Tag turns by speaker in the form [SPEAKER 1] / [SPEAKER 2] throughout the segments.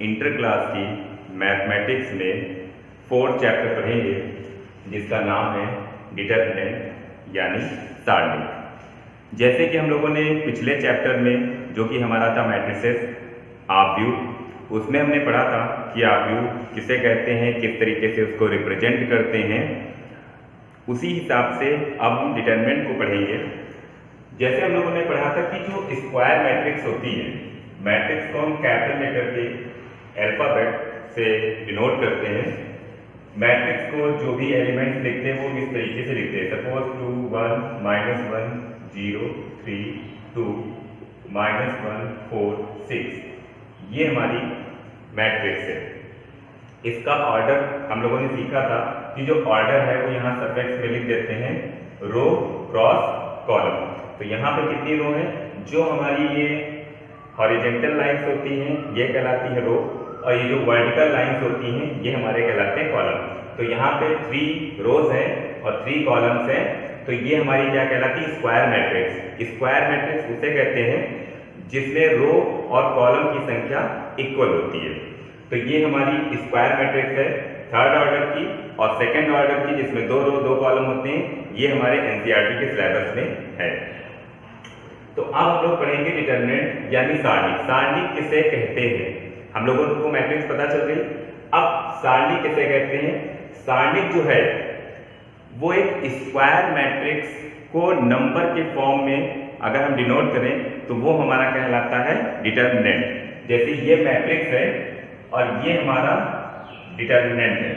[SPEAKER 1] Inter class की mathematics में 4th chapter पढ़ेंगे जिसका नाम है डिटरमिनेंट यानी सारणी। जैसे कि हम लोगों ने पिछले चैप्टर में जो कि हमारा था मैट्रिसेस आव्यूह, उसमें हमने पढ़ा था कि आव्यूह किसे कहते हैं, किस तरीके से उसको रिप्रेजेंट करते हैं। उसी हिसाब से अब हम डिटरमिनेंट को पढ़ेंगे। जैसे हम लोगों ने पढ़ा था कि जो स्क्वायर मैट्रिक्स होती है, मैट्रिक्स को हम कैपिटल लेटर के अल्फाबेट से डिनोट करते हैं। मैट्रिक्स को जो भी एलिमेंट्स लिखते हैं वो इस तरीके से लिखते हैं, सपोज 2 1 -1 0 3 2 -1 4 6। ये हमारी मैट्रिक्स है। इसका ऑर्डर हम लोगों ने सीखा था कि जो ऑर्डर है वो यहाँ सफिक्स में लिख देते हैं रो क्रॉस कॉलम। तो यहाँ पे कितनी रो है, जो हमारी ये हॉरिजॉन्टल लाइंस होती हैं ये कहलाती है रो, और ये जो वर्टिकल लाइंस होती हैं ये हमारे कहलाते हैं कॉलम। तो यहाँ पे 3 रोज हैं और 3 कॉलम्स हैं, तो ये हमारी क्या कहलाती है, स्क्वायर मैट्रिक्स। स्क्वायर मैट्रिक्स उसे कहते हैं जिसमें रो और कॉलम की संख्या इक्वल होती है। तो ये हमारी स्क्वायर मैट्रिक्स है थर्ड ऑर्डर की, और सेकंड ऑर्डर की जिसमें 2 रो 2 कॉलम होते हैं, ये हमारे एनसीईआरटी के सिलेबस में है। तो अब हम लोग पढ़ेंगे डिटरमिनेंट यानी सारणी। सारणी किसे कहते हैं, हम लोगों को मैट्रिक्स पता चल गई। अब सारणी किसे कहते हैं, सारणी जो है वो एक स्क्वायर मैट्रिक्स को नंबर के फॉर्म में अगर हम डिनोट करें तो वो हमारा कहलाता है डिटरमिनेंट। जैसे ये मैट्रिक्स है और ये हमारा डिटरमिनेंट है।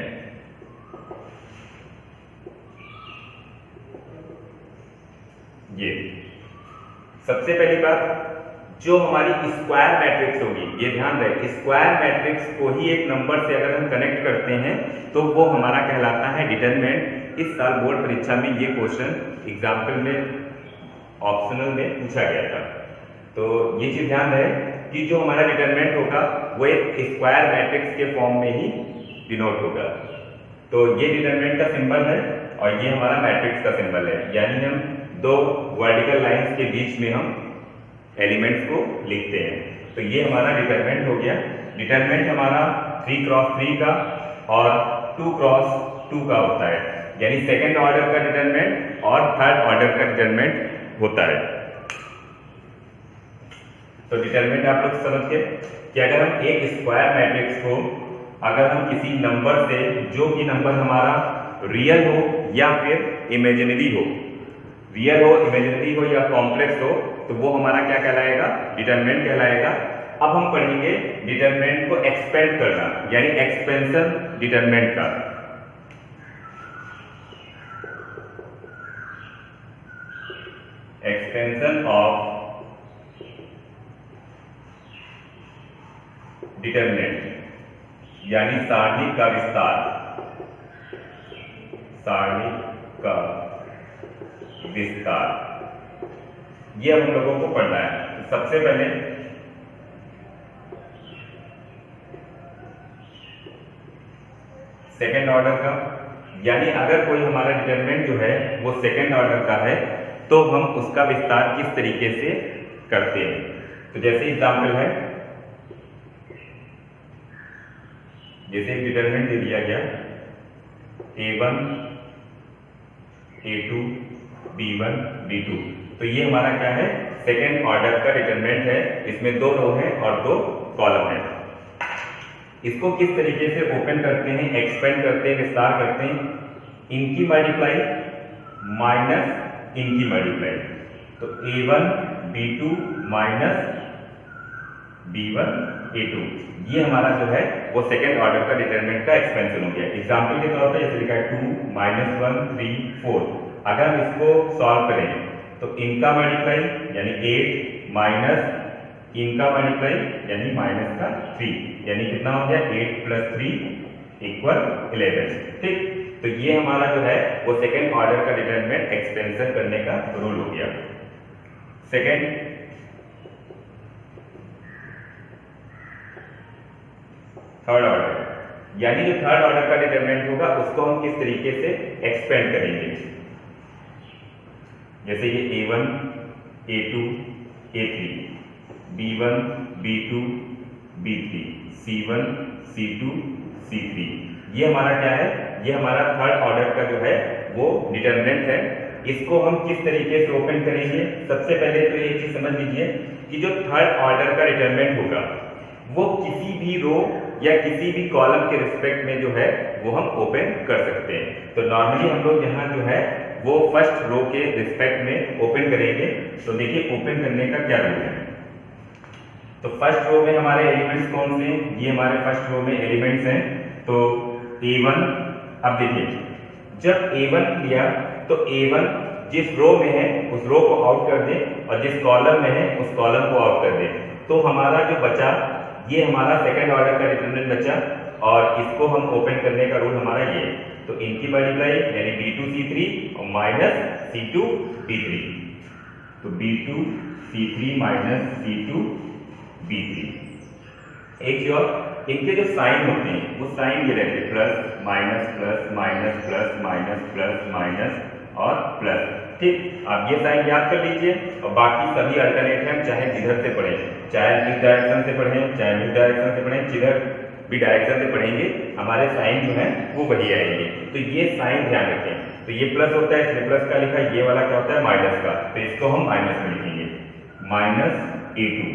[SPEAKER 1] ये सबसे पहली बात, जो हमारी स्क्वायर मैट्रिक्स होगी, ये ध्यान रहे, स्क्वायर मैट्रिक्स को ही एक नंबर से अगर हम कनेक्ट करते हैं तो वो हमारा कहलाता है डिटरमिनेंट। इस साल बोर्ड परीक्षा में ये क्वेश्चन एग्जाम्पल में ऑप्शनल में पूछा गया था। तो ये चीज ध्यान रहे कि जो हमारा डिटरमिनेंट होगा वो एक स्क्वायर मैट्रिक्स के फॉर्म में ही डिनोट होगा। तो ये डिटरमिनेंट का सिंबल है और ये हमारा मैट्रिक्स का सिंबल है, यानी हम 2 वर्टिकल लाइंस के बीच में हम एलिमेंट्स को लिखते हैं। तो ये हमारा डिटरमिनेंट हो गया। डिटरमिनेंट हमारा 3 क्रॉस 3 का और 2 क्रॉस 2 का होता है, यानी सेकंड ऑर्डर का डिटरमिनेंट और थर्ड ऑर्डर का डिटरमिनेंट होता है। तो डिटरमिनेंट आप लोग समझ गए कि अगर हम एक स्क्वायर मैट्रिक्स को अगर हम किसी नंबर से, जो कि नंबर हमारा रियल हो या फिर इमेजिनरी हो, रियल हो, इमेजिनरी हो या कॉम्प्लेक्स हो, तो वो हमारा क्या कहलाएगा, डिटरमिनेंट कहलाएगा। अब हम पढ़ेंगे डिटरमिनेंट को एक्सपेंड करना, यानी एक्सपेंशन डिटरमिनेंट का। एक्सपेंशन ऑफ डिटरमिनेंट यानी सारणी का विस्तार, सारणी का विस्तार, ये हम लोगों को पढ़ना है। तो सबसे पहले सेकेंड ऑर्डर का, यानी अगर कोई हमारा डिटरमिनेंट जो है वो सेकेंड ऑर्डर का है तो हम उसका विस्तार किस तरीके से करते हैं। तो जैसे एग्जाम्पल है, जैसे एक डिटरमिनेंट दे दिया गया A1 A2 B1 B2, तो ये हमारा क्या है, सेकेंड ऑर्डर का डिटरमिनेंट है। इसमें 2 रो हैं और 2 कॉलम हैं। इसको किस तरीके से ओपन करते हैं, एक्सपेंड करते हैं, विस्तार करते हैं, इनकी मल्टीप्लाई माइनस इनकी मल्टीप्लाई। तो A1 B2 minus B1 A2, ये हमारा जो है वो सेकेंड ऑर्डर का डिटरमिनेंट का एक्सपेंशन हो गया। एग्जाम्पल के तौर पर जैसे लिखा है 2 -1 3 4। अगर हम इसको सॉल्व करें तो इनका मल्टीप्लाई यानी 8 माइनस इनका मल्टीप्लाई यानी माइनस का 3, यानी कितना हो गया, 8 + 3 = 11। ठीक, तो ये हमारा जो है वो सेकेंड ऑर्डर का डिटरमिनेंट एक्सपेंशन करने का रूल हो गया। सेकेंड थर्ड ऑर्डर, यानी जो थर्ड ऑर्डर का डिटरमिनेंट होगा उसको हम किस तरीके से एक्सपेंड करेंगे। जैसे ये A1 A2 A3 B1 B2 B3, C1, C2, C3। ये हमारा क्या है, ये हमारा थर्ड ऑर्डर का जो है वो डिटरमिनेंट है। इसको हम किस तरीके से ओपन करेंगे, सबसे पहले तो ये चीज समझ लीजिए कि जो थर्ड ऑर्डर का डिटरमिनेंट होगा वो किसी भी रो या किसी भी कॉलम के रिस्पेक्ट में जो है वो हम ओपन कर सकते हैं। तो नॉर्मली हम लोग यहाँ जो है वो फर्स्ट रो के रिस्पेक्ट में ओपन करेंगे। तो देखिए ओपन करने का क्या रूल है। तो फर्स्ट रो में हमारे एलिमेंट्स कौन से हैं, ये हमारे फर्स्ट रो में एलिमेंट्स हैं। तो A1, अब देखिए जब A1 लिया तो A1 जिस रो में है उस रो को आउट कर दे और जिस कॉलम में है उस कॉलम को आउट कर दे। तो हमारा जो बचा ये हमारा सेकंड ऑर्डर का डिटरमिनेंट बचा और इसको हम ओपन करने का रूल हमारा ये। तो इनकी मल्टीप्लाई यानी B2 C3 और माइनस C2 B3। तो B2 C3 minus C2 B3। एक और इनके जो साइन होते हैं वो साइन ये रहते हैं plus minus plus minus plus minus plus minus और प्लस। ठीक, आप ये साइन याद कर लीजिए और बाकी सभी अल्टरनेट हम चाहे जिधर से पढ़ें, चाहे इस डायरेक्शन से पढ़ें चाहे इस डायरेक्शन से पढ़ें, जिधर भी डायरेक्शन से पढ़ेंगे हमारे साइन जो है वो वही आएंगे। तो ये साइन ध्यान रखें। तो ये प्लस होता है इसलिए प्लस का लिखा, ये वाला क्या होता है माइनस का, तो इसको हम माइनस में लिखेंगे माइनस A2।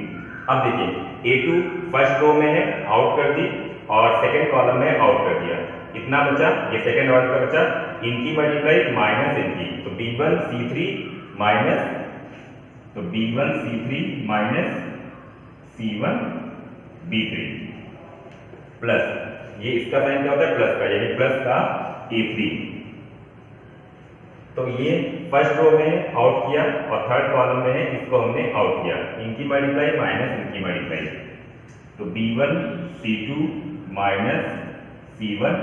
[SPEAKER 1] अब देखिए A2 फर्स्ट रो में है आउट कर दी और सेकंड कॉलम में आउट कर दिया, कितना बचा, ये सेकंड ऑर्डर का बचा, इनकी मल्टीप्लाई माइनस इनकी। तो B1 C3 माइनस, तो B1 C3 minus C1 B3 plus, ये इसका साइन क्या होता है प्लस का, यानी प्लस का A3। तो ये फर्स्ट रो में आउट किया और थर्ड कॉलम में है इसको हमने आउट किया, इनकी मल्टीप्लाई माइनस इनकी मल्टीप्लाई। तो B1 C2 minus C1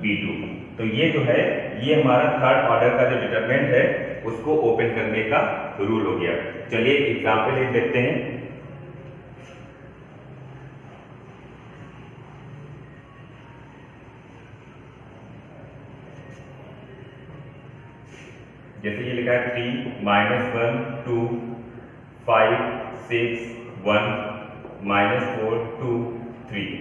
[SPEAKER 1] B2। तो ये जो है ये हमारा थर्ड ऑर्डर का जो डिटरमिनेंट है उसको ओपन करने का रूल हो गया। चलिए एग्जाम्पल लिख देखते हैं। जैसे ये लिखा है 3 माइनस 1 2 5 6 1 माइनस 4 2 3।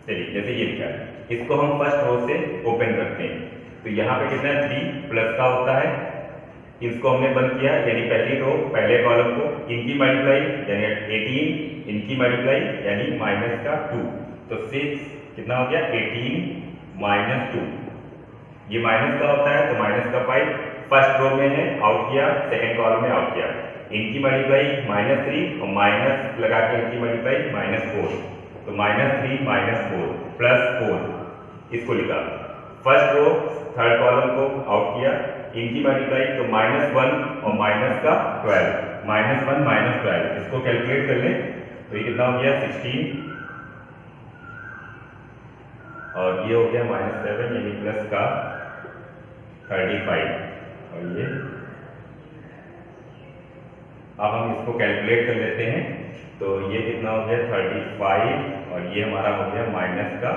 [SPEAKER 1] चलिए जैसे ये लिखा है इसको हम फर्स्ट रो से ओपन करते हैं। तो यहाँ पे कितना है 3 प्लस का होता है, इसको हमने बंद किया यानी पहली रो पहले कॉलम को, इनकी मल्टीप्लाई यानी 18 इनकी मल्टीप्लाई यानी माइनस का 2। तो 6 कितना हो गया 18 माइनस 2, ये माइनस का होता है तो माइनस का 5। फर्स्ट रो में है आउट किया, सेकंड कॉलम में आउट किया, इनकी मल्टीप्लाई माइनस 3 और माइनस लगा के इनकी मल्टीप्लाई माइनस 4। तो माइनस 3 माइनस 4 प्लस 4 इसको लिखा। फर्स्ट रो थर्ड कॉलम को आउट किया, इनकी मल्टीप्लाई तो माइनस 1 और माइनस का 12, माइनस 1 माइनस 12 इसको कैलकुलेट कर लें तो ये कितना हो गया 16 और ये हो गया माइनस 7 यानी प्लस का 35। और ये अब हम इसको कैलकुलेट कर लेते हैं तो ये कितना हो गया 35 और ये हमारा हो गया माइनस का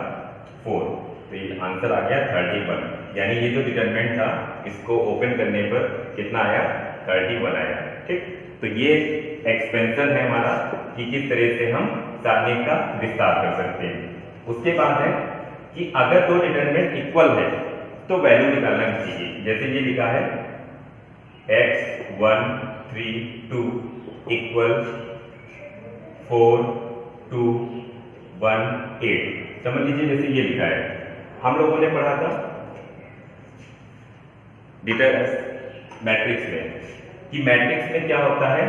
[SPEAKER 1] 4। तो ये आंसर आ गया 31, यानी ये जो डिटरमिनेंट था इसको ओपन करने पर कितना आया 31 आया। ठीक, तो ये एक्सपेंशन है हमारा कि किस तरह से हम सारणी का विस्तार कर सकते हैं। उसके बाद है कि अगर दो डिटरमिनेंट इक्वल है तो वैल्यू निकालना चाहिए। जैसे ये लिखा है x 1 3 2 इक्वल 4 2 1 8। समझ लीजिए जैसे ये लिखा है, हम लोगों ने पढ़ा था मैट्रिक्स में कि मैट्रिक्स में क्या होता है,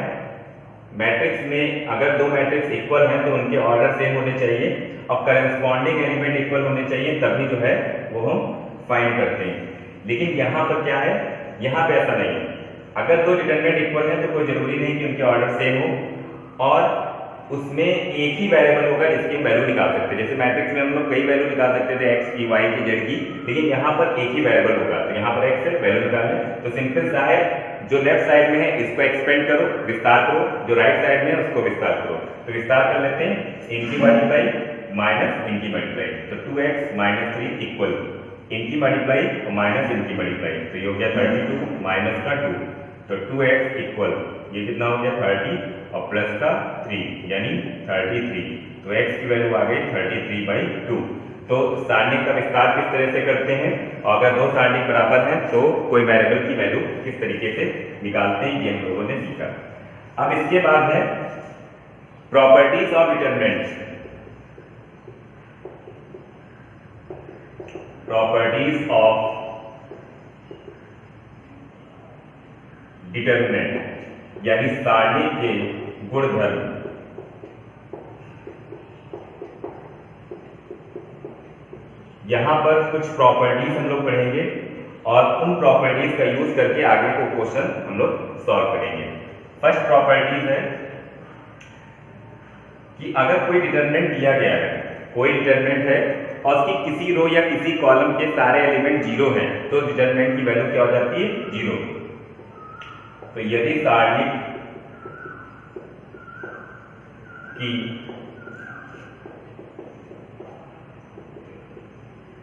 [SPEAKER 1] मैट्रिक्स में अगर दो मैट्रिक्स इक्वल हैं तो उनके ऑर्डर सेम होने चाहिए और करेस्पॉन्डिंग एलिमेंट इक्वल होने चाहिए, तभी जो है वो हम फाइंड करते हैं। लेकिन यहाँ पर क्या है, यहाँ पे ऐसा नहीं है। अगर दो डिटरमिनेंट इक्वल है तो कोई जरूरी नहीं कि उनके ऑर्डर सेम हो और उसमें एक ही वेरिएबल होगा जिसकी वैल्यू निकाल सकते हैं। जैसे मैट्रिक्स में हम लोग कई वैल्यू निकाल सकते थे x की, y की, z की, लेकिन यहाँ पर एक ही वेरिएबल होगा। तो यहाँ पर x है, वैल्यू निकालने तो सिंपल सा है, जो लेफ्ट साइड में है इसको एक्सपेंड करो विस्तार करो, जो राइट साइड में है उसको विस्तार करो। तो विस्तार कर लेते हैं, इनकी मल्टीप्लाई माइनस इनकी मल्टीप्लाई, तो 2x माइनस 3 इक्वल इनकी मल्टीप्लाई और माइनस इनकी मल्टीप्लाई, तो ये हो गया 32 माइनस का 2, तो 2x इक्वल ये कितना हो गया 30 और प्लस का 3 यानी 33। तो x की वैल्यू आ गई 33/2। तो सारणिक का विस्तार किस तरह से करते हैं, और अगर दो सारणिक बराबर हैं तो कोई वेरिएबल की वैल्यू किस तरीके से निकालते हैं, ये हम लोगों ने सीखा। अब इसके बाद है properties of determinant. Properties of determinant यानी सारणी के गुणधर्म। यहां पर कुछ प्रॉपर्टीज हम लोग पढ़ेंगे और उन प्रॉपर्टीज का यूज करके आगे को क्वेश्चन हम लोग सॉल्व करेंगे। फर्स्ट प्रॉपर्टीज है कि अगर कोई डिटरमिनेंट दिया गया है, कोई डिटरमिनेंट है और उसकी किसी रो या किसी कॉलम के सारे एलिमेंट जीरो हैं, तो डिटरमिनेंट की वैल्यू क्या हो जाती है, जीरो। तो यदि सारणी की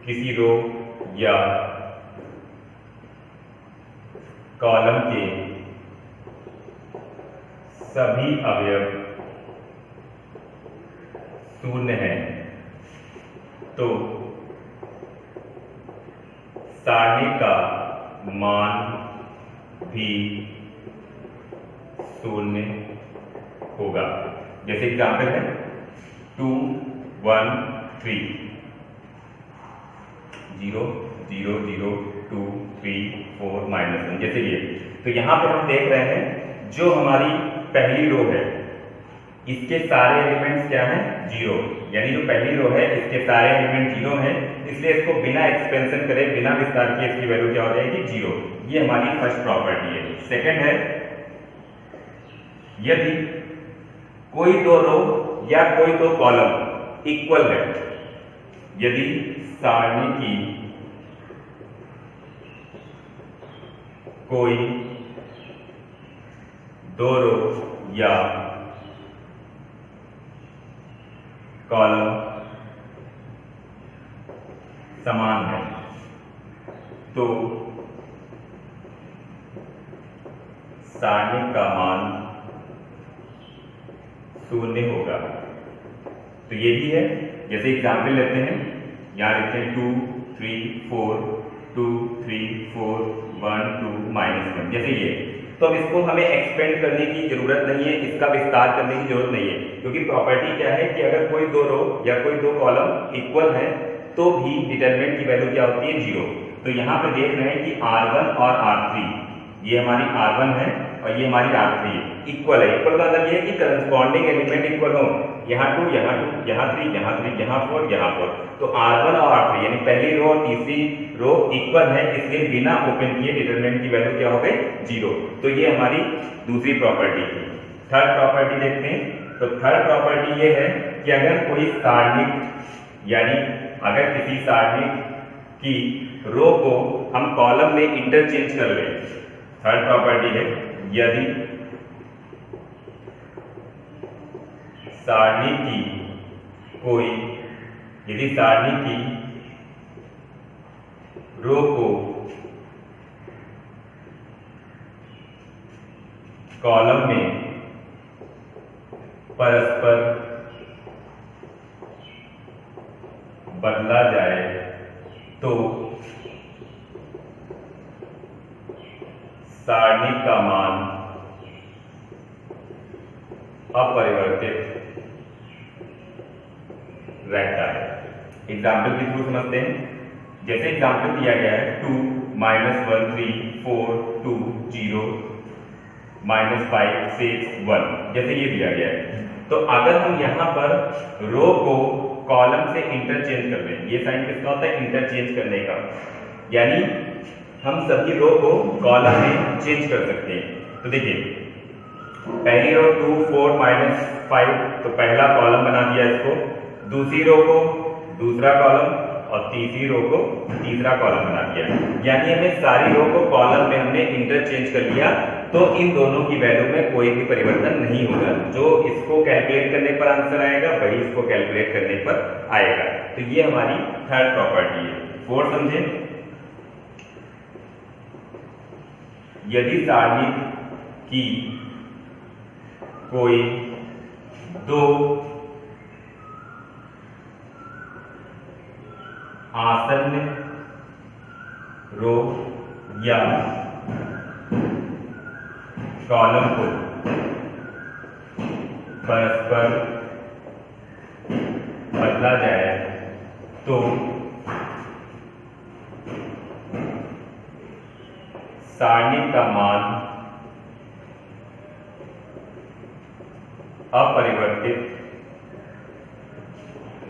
[SPEAKER 1] किसी रो या कॉलम के सभी अवयव शून्य हैं, तो सारणी का मान भी शून्य होगा। जैसे एग्जाम्पल है 2 1 3 0 0 0 2 3 4 -1 जैसे ये। तो यहां पे हम देख रहे हैं जो हमारी पहली रो है इसके सारे एलिमेंट्स क्या हैं, जीरो। यानी जो पहली रो है इसके सारे एलिमेंट जीरो हैं, इसलिए इसको बिना एक्सपेंशन करे, बिना विस्तार किए इसकी वैल्यू क्या हो जाएगी, जीरो। ये हमारी फर्स्ट प्रॉपर्टी है। सेकंड है यदि कोई दो रो या कोई दो कॉलम इक्वल है, यदि सारणी की कोई दो रो या कॉलम समान है, तो सारणी का मान शून्य होगा। तो ये भी है। जैसे एग्जाम्पल लेते हैं, यहां लिखते हैं 2 3 4 2 3 4 1 2 -1 जैसे ये। तो अब इसको हमें एक्सपेंड करने की जरूरत नहीं है, इसका विस्तार करने की जरूरत नहीं है, क्योंकि प्रॉपर्टी क्या है कि अगर कोई दो रो या कोई दो कॉलम इक्वल है तो भी डिटरमिनेंट की वैल्यू क्या होती है, जीरो। तो यहाँ पे देख रहे हैं कि R1 और R3, ये हमारी R1 है और ये हमारी R3 है, इक्वल है। इक्वल का मतलब ये है कि करस्पॉन्डिंग एलिमेंट इक्वल हो, यहाँ 2 यहाँ 2 यहाँ 3 यहाँ 3 यहाँ 4 यहाँ 4। तो R1 और R3 यानी पहली रो और तीसरी रो इक्वल है, इसलिए बिना ओपन किए डिटरमिनेंट की वैल्यू क्या हो गई, जीरो। तो ये हमारी दूसरी प्रॉपर्टी थी। थर्ड प्रॉपर्टी देखते हैं। तो थर्ड प्रॉपर्टी ये है कि अगर कोई सारणिक यानी अगर किसी सारणिक की रो को हम कॉलम में इंटरचेंज कर लें, थर्ड प्रॉपर्टी है यदि सारणी की रो को कॉलम में परस्पर बदला जाए तो सारणी का मान अपरिवर्तित रहता है। एग्जाम्पल के थ्रू समझते हैं। जैसे एग्जाम्पल दिया गया है 2 -1 3 4 2 0 -5 6 1 जैसे ये दिया गया है। तो अगर हम यहाँ पर रो को कॉलम से इंटरचेंज कर दें, ये साइन किसका होता है, इंटरचेंज करने का, यानी हम सभी रो को कॉलम में चेंज कर सकते हैं। तो देखिए पहली रो 2 4 -5 तो पहला कॉलम बना दिया इसको, दूसरी रो को दूसरा कॉलम और तीसरी रो को तीसरा कॉलम बना दिया। यानी हमें सारी रो को कॉलम में हमने इंटरचेंज कर लिया, तो इन दोनों की वैल्यू में कोई भी परिवर्तन नहीं होगा। जो इसको कैलकुलेट करने पर आंसर आएगा वही इसको कैलकुलेट करने पर आएगा। तो ये हमारी थर्ड प्रॉपर्टी है। फोर्थ समझे, यदि सारणी की कोई दो आसन्न रो या कॉलम को परस्पर बदला जाए तो सारणी का मान अपरिवर्तित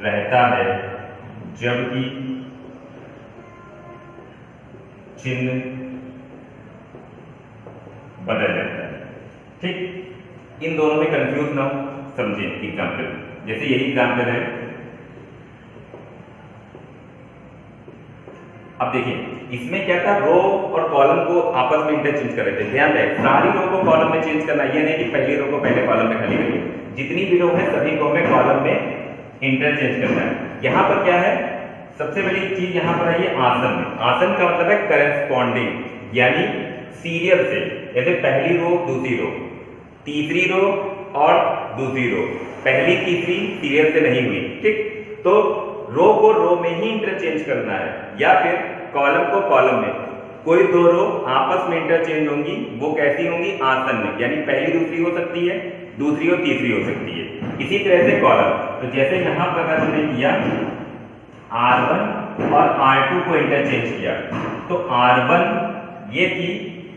[SPEAKER 1] रहता है, जबकि चिन्ह बदल जाता है। ठीक, इन दोनों में कंफ्यूज ना हो, समझें एग्जाम्पल। जैसे यही एग्जाम्पल है, अब देखिए इसमें क्या था, रो और कॉलम को आपस में इंटरचेंज कर रहे थे। ध्यान रहे, सारी रो को कॉलम में चेंज करना, ये नहीं कि पहली रो को पहले कॉलम में खाली करिए। जितनी भी रो है सभी को हमें कॉलम में इंटरचेंज करना है। यहाँ पर क्या है, सबसे बड़ी चीज यहाँ पर है ये आसन। आसन का मतलब है करेस्पॉन्डिंग, यानी सीरियल से, जैसे पहली रो दूसरी रो, तीसरी रो और दूसरी रो, पहली तीसरी सीरियल से नहीं हुई। ठीक, तो रो को रो में ही इंटरचेंज करना है, या फिर कॉलम को कॉलम में। कोई दो रो आपस में इंटरचेंज होंगी, वो कैसी होंगी, आसन्न, यानी पहली दूसरी हो सकती है, दूसरी और तीसरी हो सकती है। इसी तरह से कॉलम, तो जैसे यहां पर अगर हमने किया R1 और R2 को इंटरचेंज किया, तो R1 ये थी,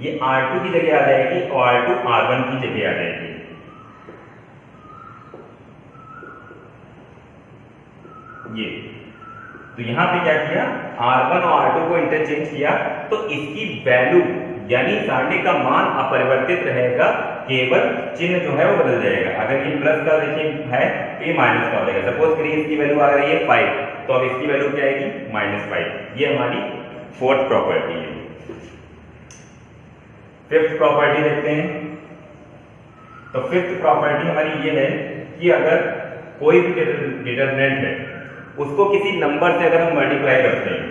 [SPEAKER 1] ये R2 की जगह आ जाएगी और R2 R1 की जगह आ जाएगी। ये तो यहां पे क्या किया, R1 और R2 को इंटरचेंज किया, तो इसकी वैल्यू यानी सारणी का मान अपरिवर्तित रहेगा, केवल चिन्ह जो है वो बदल जाएगा। अगर ये प्लस का देखिए है तो ये माइनस का हो जाएगा। सपोज करिए इसकी वैल्यू आ रही है 5, तो अब इसकी वैल्यू क्या आएगी, -5। ये हमारी फोर्थ प्रॉपर्टी है। फिफ्थ प्रॉपर्टी देखते हैं। तो फिफ्थ प्रॉपर्टी हमारी ये है कि अगर कोई भी डिटरमिनेंट है उसको किसी नंबर से अगर हम मल्टीप्लाई करते हैं,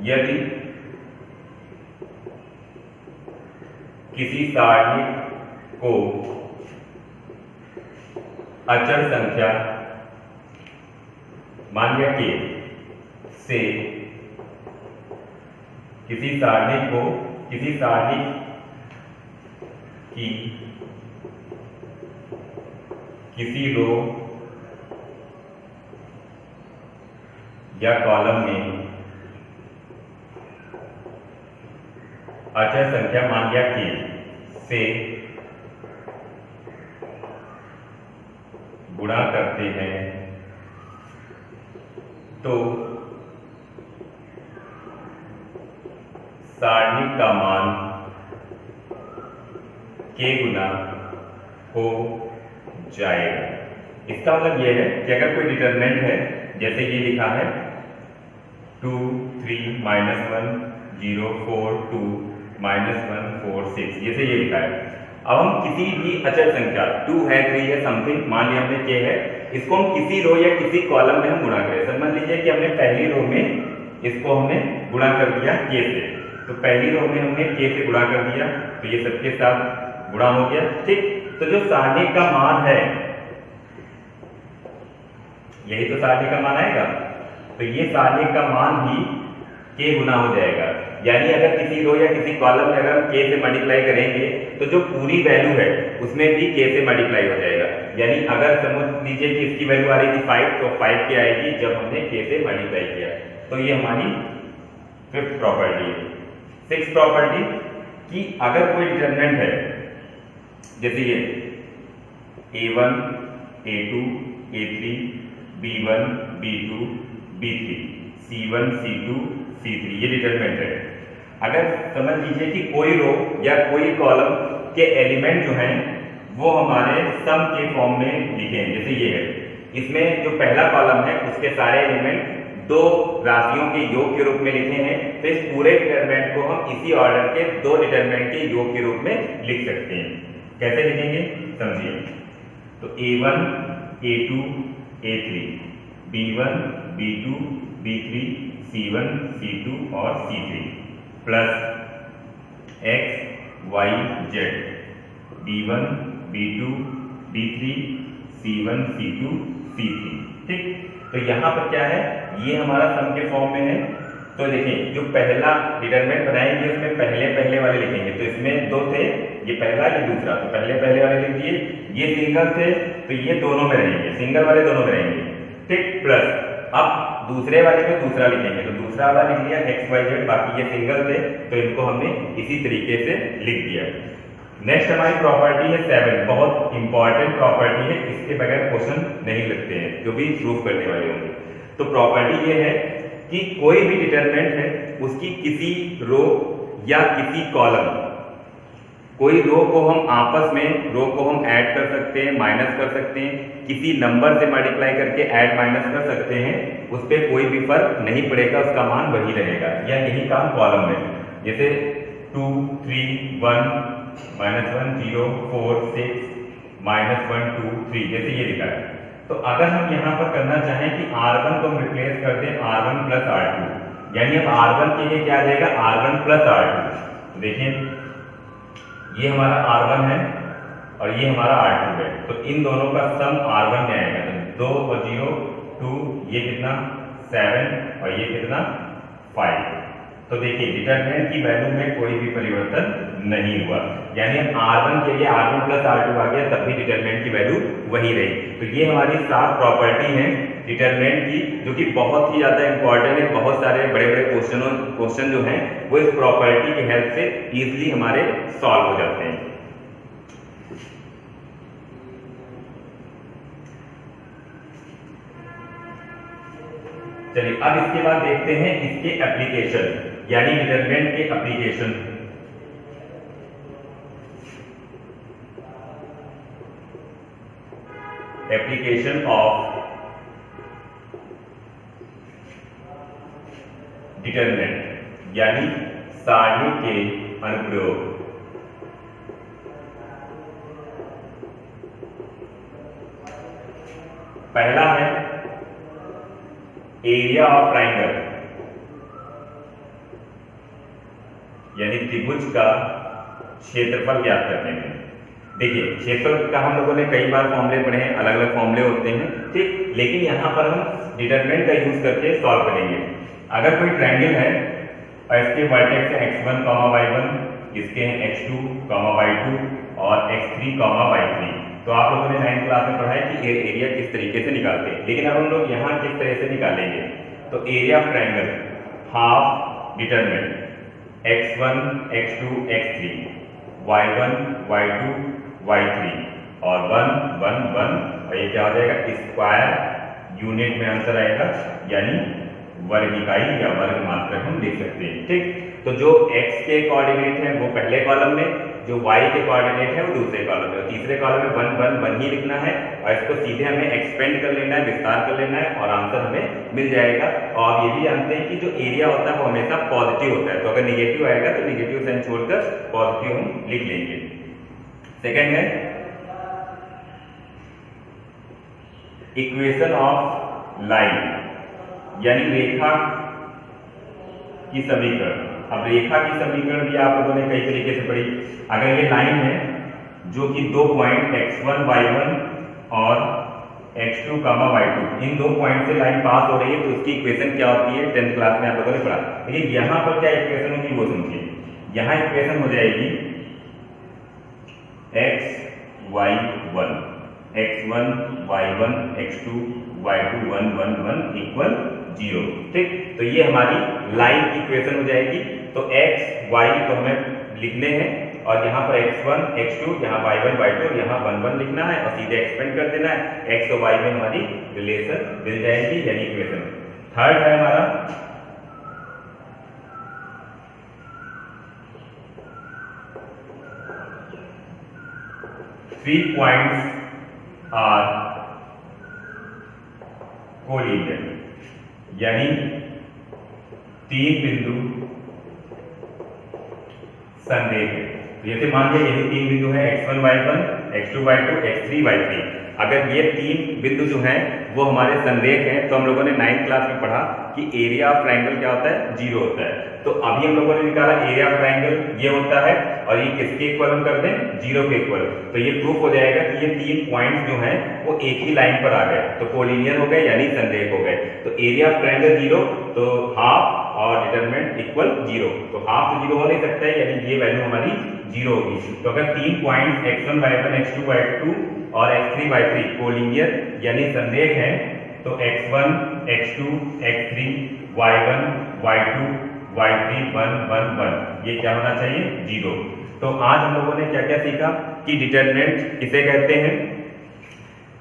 [SPEAKER 1] यदि किसी सारणी को अचर संख्या मान लिया k से किसी सारणी की किसी रो या कॉलम में अचर संख्या मान लिया k से गुणा करते हैं, तो सारणी का मान k गुना हो जाएगा। इसका मतलब यह है कि अगर कोई डिटरमिनेंट है, जैसे ये लिखा है 2 3 -1 0 4 2 -1 4 6, जैसे ये लिखा है। अब हम किसी भी अचर संख्या 2 है 3 है समथिंग, मान लिया हमने k है, इसको हम किसी रो या किसी कॉलम में हम गुणा करें। समझ लीजिए कि हमने पहली रो में इसको हमने गुणा कर दिया k से, तो पहली रो में हमने k से गुणा कर दिया, तो ये सबके साथ गुणा हो गया। ठीक, तो जो सारणी का मान है, यही तो सारणी का मान आएगा, तो ये सारणी का मान ही k गुना हो जाएगा। यानी अगर किसी रो या किसी कॉलम में अगर k से मल्टीप्लाई करेंगे तो जो पूरी वैल्यू है उसमें भी k से मल्टीप्लाई हो जाएगा। यानी अगर समझ लीजिए कि इसकी वैल्यू आ रही थी 5, तो 5 की आएगी जब हमने k से मल्टीप्लाई किया। तो ये हमारी फिफ्थ प्रॉपर्टी है। सिक्स्थ प्रॉपर्टी कि अगर कोई डिटरमिनेंट है, जैसे ये a1 a2 a3 b1 b2 b3 c1 c2 c3 ये डिटरमिनेंट है। अगर समझ लीजिए कि कोई रो या कोई कॉलम के एलिमेंट जो हैं वो हमारे सम के फॉर्म में लिखे हैं, जैसे ये है, इसमें जो पहला कॉलम है उसके सारे एलिमेंट दो राशियों के योग के रूप में लिखे हैं, तो इस पूरे डिटरमिनेंट को हम इसी ऑर्डर के दो डिटरमिनेंट के योग के रूप में लिख सकते हैं। कैसे लिखेंगे समझिए, तो a1 a2 a3 b1 b2 b3 c1 c2 और c3 plus x y z b1 b2 b3 c1 c2 c3। ठीक, तो तो यहाँ पर क्या है, ये हमारा सम के फॉर्म में है। तो देखिए जो पहला डिटरमिनेंट बनाएंगे उसमें पहले वाले लिखेंगे, तो इसमें दो थे, ये पहला ये दूसरा, तो पहले वाले लिख दिए। ये सिंगल थे तो ये दोनों में रहेंगे, सिंगल वाले दोनों में रहेंगे, ठीक। प्लस अब दूसरे वाले में दूसरा लिखेंगे, तो दूसरा वाला लिख लिया XYZ, बाकी ये सिंगल थे तो इनको हमने इसी तरीके से लिख दिया। नेक्स्ट हमारी प्रॉपर्टी है 7, बहुत इंपॉर्टेंट प्रॉपर्टी है, इसके बगैर क्वेश्चन नहीं लगते हैं जो भी प्रूफ करने वाले होंगे। तो प्रॉपर्टी ये है कि कोई भी डिटरमिनेंट है उसकी किसी रो या किसी कॉलम, कोई रो को हम आपस में रो को हम ऐड कर सकते हैं, माइनस कर सकते हैं, किसी नंबर से मल्टीप्लाई करके ऐड माइनस कर सकते हैं, उस पर कोई भी फर्क नहीं पड़ेगा, उसका मान वही रहेगा। या यही काम कॉलम में, जैसे 2 3 1 -1 0 4 6 -1 2 3 जैसे ये लिखा है। तो अगर हम यहाँ पर करना चाहें कि R1 को हम रिप्लेस कर दें R1 प्लस R2, यानी अब R1 के लिए क्या आ जाएगा R1 प्लस R2। तो देखिए ये हमारा R1 है और ये हमारा R2 है, तो इन दोनों का सम R1 में आएगा, तो 2 और 0 2, ये कितना 7 और ये कितना 5। तो देखिए डिटरमिनेंट की वैल्यू में कोई भी परिवर्तन नहीं हुआ, यानी हम R1 के लिए R1 प्लस R2 आ गया, तब भी डिटरमिनेंट की वैल्यू वही रही। तो ये हमारी 7 प्रॉपर्टी हैं डिटरमिनेंट की, जो कि बहुत ही ज्यादा इंपॉर्टेंट है। बहुत सारे बड़े क्वेश्चन जो हैं वो इस प्रॉपर्टी की हेल्प से इजीली हमारे सॉल्व हो जाते हैं। चलिए अब इसके बाद देखते हैं इसके एप्लीकेशन, यानी डिटरमिनेंट के एप्लीकेशन। एप्लीकेशन ऑफ डिटरमिनेंट यानी सारणी के अनुप्रयोग। पहला है एरिया ऑफ ट्राइंगल, यानी त्रिभुज का क्षेत्रफल ज्ञात करने में। देखिए क्षेत्रफल का हम लोगों ने कई बार फॉर्मूले पढ़े हैं, अलग अलग फॉर्मूले होते हैं, ठीक। लेकिन यहां पर हम डिटरमिनेंट का यूज करके सॉल्व करेंगे। अगर कोई ट्रायंगल है और इसके वर्टेक्स है x1, y1, इसके हैं x2, y2 और x3, y3, तो आप लोगों ने 9th क्लास में पढ़ा है कि एरिया किस तरीके से निकालते हैं। लेकिन अब हम लोग यहाँ किस तरह से निकालेंगे, तो area of triangle half determinant x1 x2 x3 y1 y2 y3 और 1 1 1, और ये क्या हो जाएगा स्क्वायर यूनिट में आंसर आएगा, यानी वर्ग इकाई या वर्ग मात्रक हम लिख सकते हैं, ठीक। तो जो x के कोऑर्डिनेट है वो पहले कॉलम में, जो y के कोऑर्डिनेट है वो दूसरे कॉलम में, तीसरे कॉलम में 1 1 1 ही लिखना है और इसको सीधे हमें एक्सपेंड कर लेना है, विस्तार कर लेना है और आंसर हमें मिल जाएगा। और ये भी जानते हैं कि जो एरिया होता है वो हमेशा पॉजिटिव होता है, तो अगर निगेटिव आएगा तो निगेटिव साइन छोड़कर पॉजिटिव हम लिख लेंगे। सेकेंड है इक्वेशन ऑफ लाइन, यानी रेखा की समीकरण। अब रेखा की समीकरण भी आप लोगों ने कई तरीके से पढ़ी। अगर ये लाइन है जो कि 2 पॉइंट x1 y1 और x2 y2, इन 2 पॉइंट से लाइन पास हो रही है, तो उसकी इक्वेशन क्या होती है 10th क्लास में आप लोगों ने पढ़ा। लेकिन यहाँ पर क्या इक्वेशन होगी वो समझिए। यहाँ इक्वेशन हो जाएगी x1 y1 x2 y2 1 1 1 equal 0, ठीक। तो ये हमारी लाइन की इक्वेशन हो जाएगी। तो x y तो हमें लिखने हैं और यहाँ पर x1 x2, यहाँ y1 y2, यहाँ 1 1 लिखना है और सीधे एक्सपेंड कर देना है, x और y में हमारी रिलेशन मिल जाएगी, यानी इक्वेशन। थर्ड है हमारा थ्री पॉइंट्स आर कोलिनियर, यानी 3 बिंदु संरेख है। जैसे मान लीजिए यही 3 बिंदु है x1 y1 x2 y2 x3 y3। अगर ये 3 बिंदु जो हैं वो हमारे संरेख हैं। तो हम लोगों ने 9th क्लास में पढ़ा कि एरिया ऑफ ट्राइंगल क्या होता है, 0 होता है। तो अभी हम लोगों ने निकाला एरिया ऑफ ट्राइंगल ये होता है, और ये किसके इक्वल हम कर दें, 0 के इक्वल। तो ये प्रूफ हो जाएगा कि ये 3 पॉइंट जो हैं वो एक ही लाइन पर आ गए, तो कोलिनियर हो गए यानी संरेख हो गए। तो एरिया ऑफ ट्राइंगल 0, तो हाफ और डिटरमिनेंट इक्वल 0। तो हाफ तो 0 हो नहीं सकता है, यानी ये वैल्यू हमारी 0 होगी। तो अगर 3 point x1 y1 x2 y2 और x3 y3 कोलिनियर यानी संरेख है, तो x1 x2 x3 y1 y2 y3 1 1 1 ये क्या होना चाहिए, 0। तो आज हम लोगों ने क्या क्या सीखा कि डिटरमिनेंट किसे कहते हैं,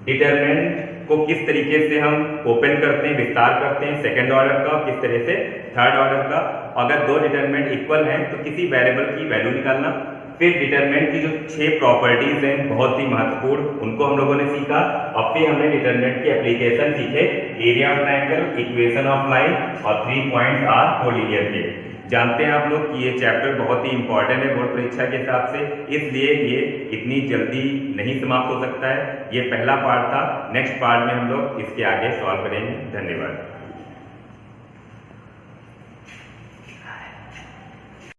[SPEAKER 1] डिटरमिनेंट को किस तरीके से हम ओपन करते हैं, विस्तार करते हैं सेकंड ऑर्डर का, और किस तरह से थर्ड ऑर्डर का। अगर दो डिटरमिनेंट इक्वल हैं तो किसी वेरिएबल की वैल्यू निकालना। फिर डिटरमिनेंट की जो 6 प्रॉपर्टीज हैं बहुत ही महत्वपूर्ण, उनको हम लोगों ने सीखा। और फिर हमने डिटरमिनेंट के एप्लीकेशन सीखे, area of triangle, equation of line और 3 पॉइंट आर कोलिनियर के। जानते हैं आप लोग कि ये चैप्टर बहुत ही इंपॉर्टेंट है बोर्ड परीक्षा के हिसाब से, इसलिए ये इतनी जल्दी नहीं समाप्त हो सकता है। ये पहला पार्ट था, नेक्स्ट पार्ट में हम लोग इसके आगे सॉल्व करेंगे। धन्यवाद।